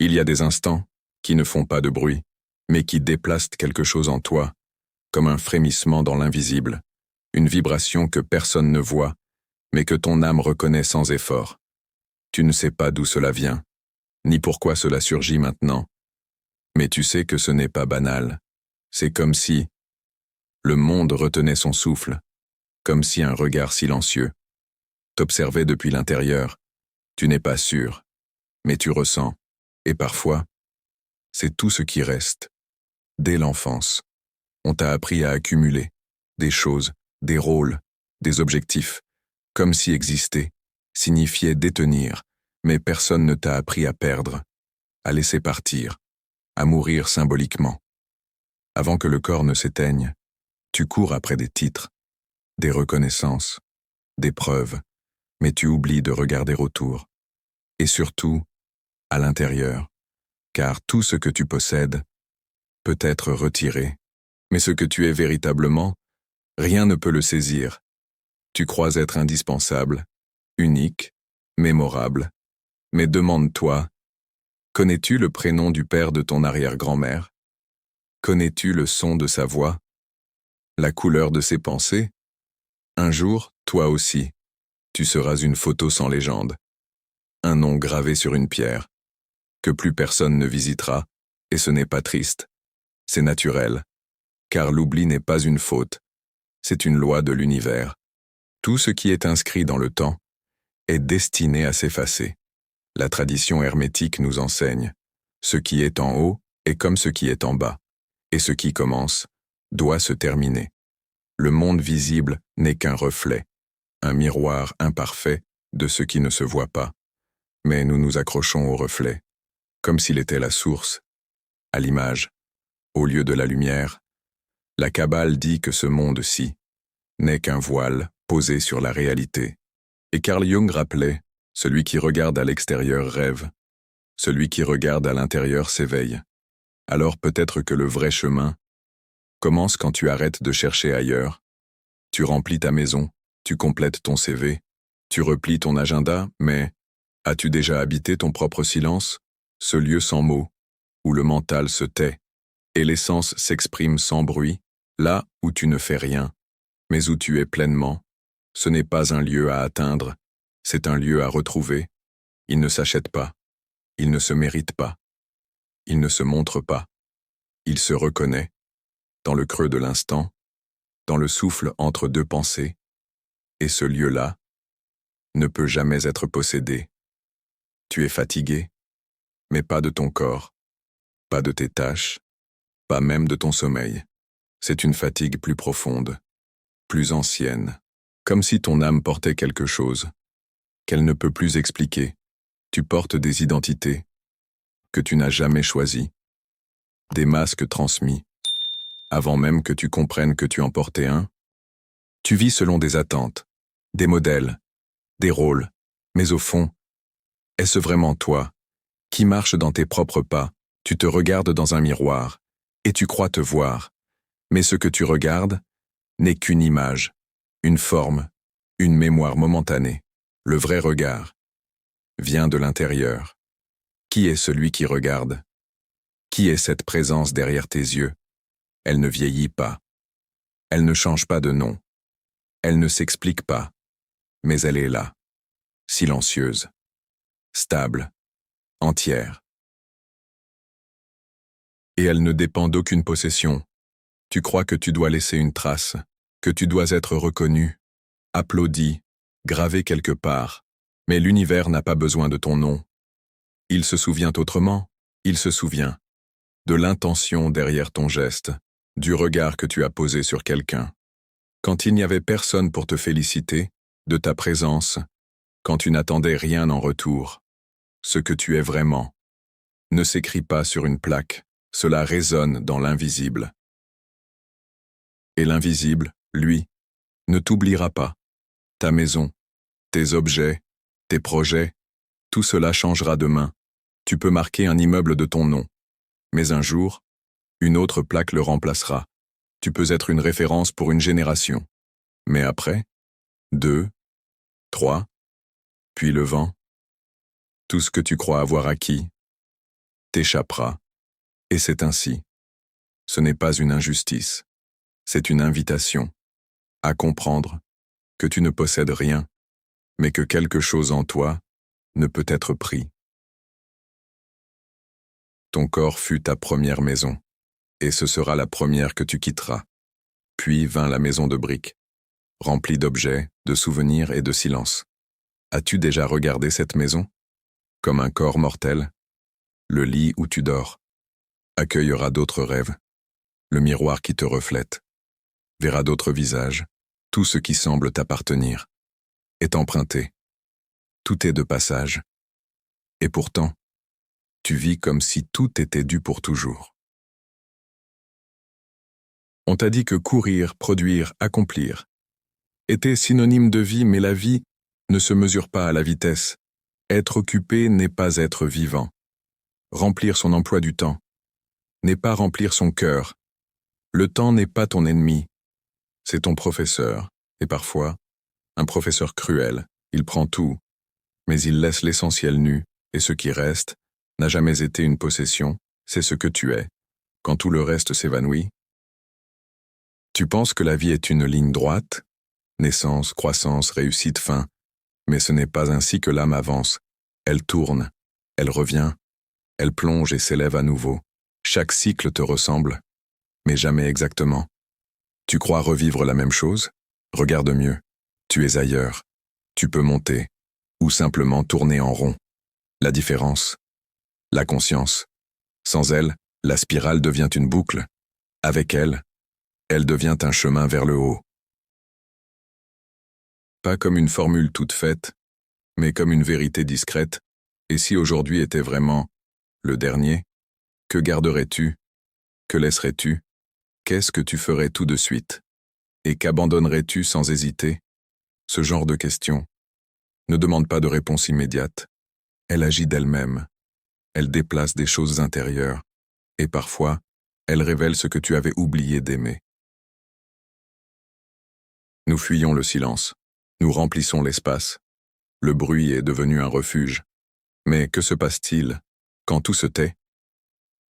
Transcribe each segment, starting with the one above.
Il y a des instants qui ne font pas de bruit, mais qui déplacent quelque chose en toi, comme un frémissement dans l'invisible, une vibration que personne ne voit, mais que ton âme reconnaît sans effort. Tu ne sais pas d'où cela vient, ni pourquoi cela surgit maintenant, mais tu sais que ce n'est pas banal. C'est comme si le monde retenait son souffle, comme si un regard silencieux t'observait depuis l'intérieur. Tu n'es pas sûr, mais tu ressens, et parfois, c'est tout ce qui reste. Dès l'enfance, on t'a appris à accumuler des choses, des rôles, des objectifs, comme si exister signifiait détenir, mais personne ne t'a appris à perdre, à laisser partir, à mourir symboliquement. Avant que le corps ne s'éteigne, tu cours après des titres, des reconnaissances, des preuves, mais tu oublies de regarder autour. Et surtout, à l'intérieur, car tout ce que tu possèdes peut être retiré, mais ce que tu es véritablement, rien ne peut le saisir. Tu crois être indispensable, unique, mémorable, mais demande-toi, connais-tu le prénom du père de ton arrière-grand-mère? Connais-tu le son de sa voix? La couleur de ses pensées? Un jour, toi aussi, tu seras une photo sans légende, un nom gravé sur une pierre, que plus personne ne visitera, et ce n'est pas triste, c'est naturel, car l'oubli n'est pas une faute, c'est une loi de l'univers. Tout ce qui est inscrit dans le temps est destiné à s'effacer. La tradition hermétique nous enseigne, ce qui est en haut est comme ce qui est en bas, et ce qui commence doit se terminer. Le monde visible n'est qu'un reflet, un miroir imparfait de ce qui ne se voit pas, mais nous nous accrochons au reflet, comme s'il était la source, à l'image, au lieu de la lumière. La Kabbale dit que ce monde-ci n'est qu'un voile posé sur la réalité. Et Carl Jung rappelait, celui qui regarde à l'extérieur rêve, celui qui regarde à l'intérieur s'éveille. Alors peut-être que le vrai chemin commence quand tu arrêtes de chercher ailleurs. Tu remplis ta maison, tu complètes ton CV, tu replies ton agenda, mais as-tu déjà habité ton propre silence, ce lieu sans mots, où le mental se tait, et l'essence s'exprime sans bruit, là où tu ne fais rien, mais où tu es pleinement? Ce n'est pas un lieu à atteindre, c'est un lieu à retrouver. Il ne s'achète pas, il ne se mérite pas, il ne se montre pas, il se reconnaît, dans le creux de l'instant, dans le souffle entre deux pensées, et ce lieu-là ne peut jamais être possédé. Tu es fatigué, mais pas de ton corps, pas de tes tâches, pas même de ton sommeil. C'est une fatigue plus profonde, plus ancienne, comme si ton âme portait quelque chose, qu'elle ne peut plus expliquer. Tu portes des identités que tu n'as jamais choisies, des masques transmis, avant même que tu comprennes que tu en portais un. Tu vis selon des attentes, des modèles, des rôles, mais au fond, est-ce vraiment toi qui marche dans tes propres pas? Tu te regardes dans un miroir, et tu crois te voir, mais ce que tu regardes n'est qu'une image, une forme, une mémoire momentanée. Le vrai regard vient de l'intérieur. Qui est celui qui regarde? Qui est cette présence derrière tes yeux? Elle ne vieillit pas. Elle ne change pas de nom. Elle ne s'explique pas. Mais elle est là, silencieuse, stable, entière. Et elle ne dépend d'aucune possession. Tu crois que tu dois laisser une trace, que tu dois être reconnu, applaudi, gravé quelque part. Mais l'univers n'a pas besoin de ton nom. Il se souvient autrement, il se souvient de l'intention derrière ton geste, du regard que tu as posé sur quelqu'un. Quand il n'y avait personne pour te féliciter, de ta présence, quand tu n'attendais rien en retour. Ce que tu es vraiment ne s'écrit pas sur une plaque, cela résonne dans l'invisible. Et l'invisible, lui, ne t'oubliera pas. Ta maison, tes objets, tes projets, tout cela changera demain. Tu peux marquer un immeuble de ton nom, mais un jour, une autre plaque le remplacera. Tu peux être une référence pour une génération. Mais après, 2, 3, puis le vent. Tout ce que tu crois avoir acquis t'échappera. Et c'est ainsi. Ce n'est pas une injustice, c'est une invitation à comprendre que tu ne possèdes rien, mais que quelque chose en toi ne peut être pris. Ton corps fut ta première maison, et ce sera la première que tu quitteras. Puis vint la maison de briques, remplie d'objets, de souvenirs et de silence. As-tu déjà regardé cette maison? Comme un corps mortel, le lit où tu dors accueillera d'autres rêves, le miroir qui te reflète, verra d'autres visages, tout ce qui semble t'appartenir est emprunté. Tout est de passage. Et pourtant, tu vis comme si tout était dû pour toujours. On t'a dit que courir, produire, accomplir était synonyme de vie, mais la vie ne se mesure pas à la vitesse. Être occupé n'est pas être vivant. Remplir son emploi du temps n'est pas remplir son cœur. Le temps n'est pas ton ennemi, c'est ton professeur, et parfois, un professeur cruel. Il prend tout, mais il laisse l'essentiel nu, et ce qui reste n'a jamais été une possession, c'est ce que tu es. Quand tout le reste s'évanouit, tu penses que la vie est une ligne droite, naissance, croissance, réussite, fin, mais ce n'est pas ainsi que l'âme avance. Elle tourne, elle revient, elle plonge et s'élève à nouveau. Chaque cycle te ressemble, mais jamais exactement. Tu crois revivre la même chose? Regarde mieux. Tu es ailleurs. Tu peux monter, ou simplement tourner en rond. La différence, la conscience. Sans elle, la spirale devient une boucle. Avec elle, elle devient un chemin vers le haut. Pas comme une formule toute faite, mais comme une vérité discrète. Et si aujourd'hui était vraiment le dernier, que garderais-tu? Que laisserais-tu? Qu'est-ce que tu ferais tout de suite? Et qu'abandonnerais-tu sans hésiter? Ce genre de questions ne demande pas de réponse immédiate. Elle agit d'elle-même. Elle déplace des choses intérieures. Et parfois, elle révèle ce que tu avais oublié d'aimer. Nous fuyons le silence. Nous remplissons l'espace. Le bruit est devenu un refuge. Mais que se passe-t-il quand tout se tait?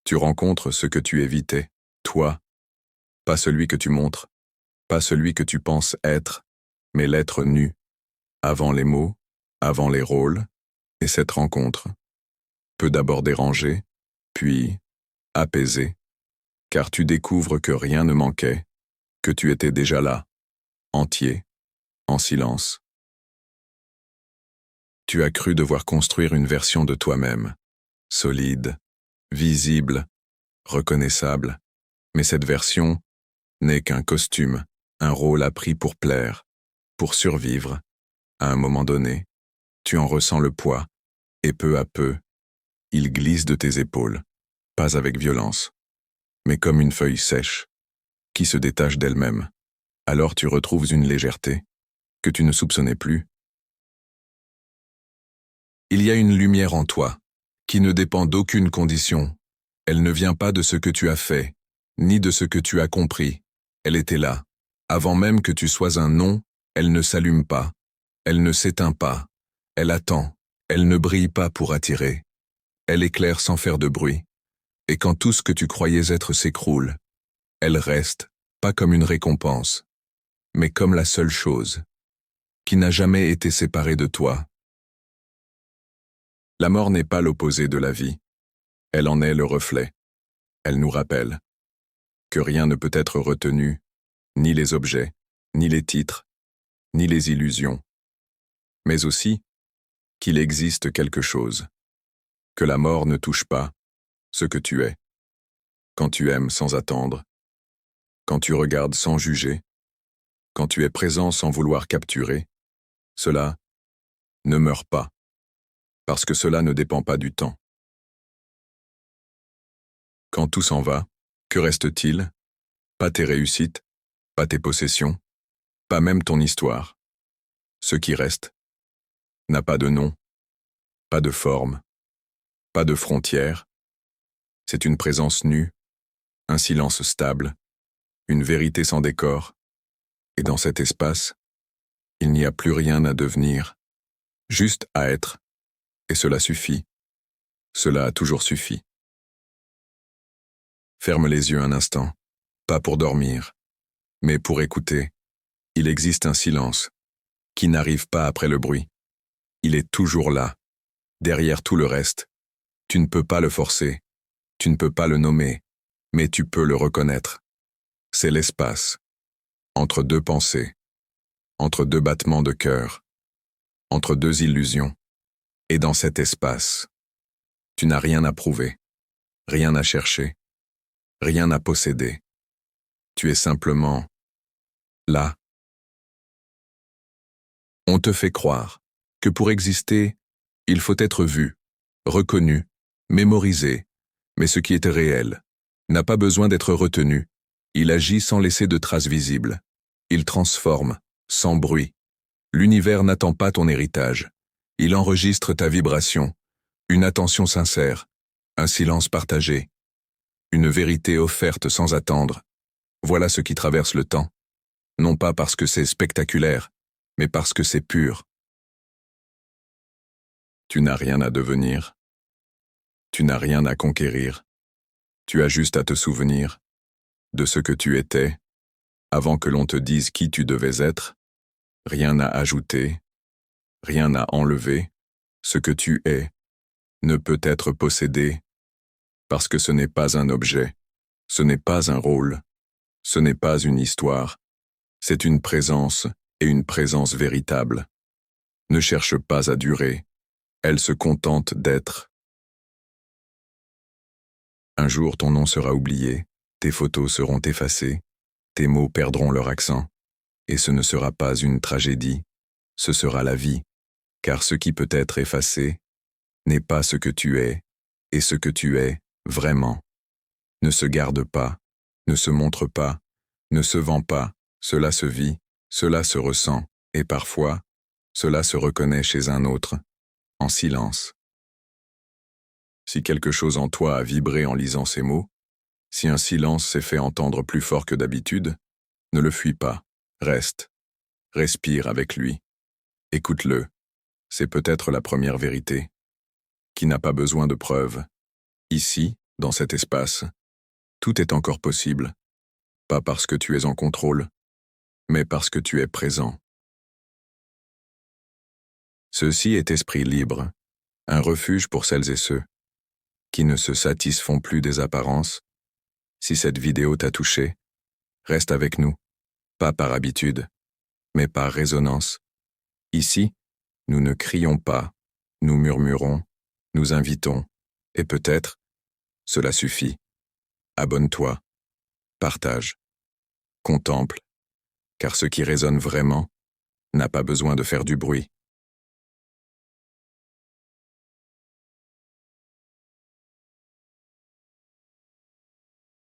Tu rencontres ce que tu évitais, toi, pas celui que tu montres, pas celui que tu penses être, mais l'être nu, avant les mots, avant les rôles, et cette rencontre peut d'abord déranger, puis apaiser, car tu découvres que rien ne manquait, que tu étais déjà là, entier, en silence. Tu as cru devoir construire une version de toi-même, solide, visible, reconnaissable, mais cette version n'est qu'un costume, un rôle appris pour plaire, pour survivre. À un moment donné, tu en ressens le poids, et peu à peu, il glisse de tes épaules, pas avec violence, mais comme une feuille sèche, qui se détache d'elle-même. Alors tu retrouves une légèreté que tu ne soupçonnais plus. Il y a une lumière en toi, qui ne dépend d'aucune condition. Elle ne vient pas de ce que tu as fait, ni de ce que tu as compris. Elle était là. Avant même que tu sois un nom, elle ne s'allume pas. Elle ne s'éteint pas. Elle attend. Elle ne brille pas pour attirer. Elle éclaire sans faire de bruit. Et quand tout ce que tu croyais être s'écroule, elle reste, pas comme une récompense, mais comme la seule chose, qui n'a jamais été séparée de toi. La mort n'est pas l'opposé de la vie. Elle en est le reflet. Elle nous rappelle que rien ne peut être retenu, ni les objets, ni les titres, ni les illusions, mais aussi qu'il existe quelque chose, que la mort ne touche pas ce que tu es. Quand tu aimes sans attendre, quand tu regardes sans juger, quand tu es présent sans vouloir capturer, cela ne meurt pas, parce que cela ne dépend pas du temps. Quand tout s'en va, que reste-t-il? Pas tes réussites, pas tes possessions, pas même ton histoire. Ce qui reste n'a pas de nom, pas de forme, pas de frontières. C'est une présence nue, un silence stable, une vérité sans décor. Et dans cet espace, il n'y a plus rien à devenir, juste à être. Et cela suffit. Cela a toujours suffi. Ferme les yeux un instant, pas pour dormir, mais pour écouter. Il existe un silence qui n'arrive pas après le bruit. Il est toujours là, derrière tout le reste. Tu ne peux pas le forcer, tu ne peux pas le nommer, mais tu peux le reconnaître. C'est l'espace, entre deux pensées, entre deux battements de cœur, entre deux illusions. Et dans cet espace, tu n'as rien à prouver, rien à chercher, rien à posséder. Tu es simplement là. On te fait croire que pour exister, il faut être vu, reconnu, mémorisé, mais ce qui est réel n'a pas besoin d'être retenu. Il agit sans laisser de traces visibles. Il transforme, sans bruit. L'univers n'attend pas ton héritage. Il enregistre ta vibration, une attention sincère, un silence partagé, une vérité offerte sans attendre. Voilà ce qui traverse le temps, non pas parce que c'est spectaculaire, mais parce que c'est pur. Tu n'as rien à devenir, tu n'as rien à conquérir, tu as juste à te souvenir de ce que tu étais, avant que l'on te dise qui tu devais être, rien à ajouter, rien à enlever, ce que tu es ne peut être possédé, parce que ce n'est pas un objet, ce n'est pas un rôle, ce n'est pas une histoire, c'est une présence et une présence véritable. Ne cherche pas à durer, elle se contente d'être. Un jour ton nom sera oublié, tes photos seront effacées, tes mots perdront leur accent, et ce ne sera pas une tragédie, ce sera la vie, car ce qui peut être effacé n'est pas ce que tu es, et ce que tu es, vraiment, ne se garde pas, ne se montre pas, ne se vend pas, cela se vit, cela se ressent, et parfois, cela se reconnaît chez un autre, en silence. Si quelque chose en toi a vibré en lisant ces mots, si un silence s'est fait entendre plus fort que d'habitude, ne le fuis pas, reste, respire avec lui, écoute-le, c'est peut-être la première vérité, qui n'a pas besoin de preuves. Ici, dans cet espace, tout est encore possible, pas parce que tu es en contrôle, mais parce que tu es présent. Ceci est Esprit Libre, un refuge pour celles et ceux qui ne se satisfont plus des apparences. Si cette vidéo t'a touché, reste avec nous, pas par habitude, mais par résonance. Ici, nous ne crions pas, nous murmurons, nous invitons, et peut-être, cela suffit. Abonne-toi, partage, contemple, car ce qui résonne vraiment n'a pas besoin de faire du bruit.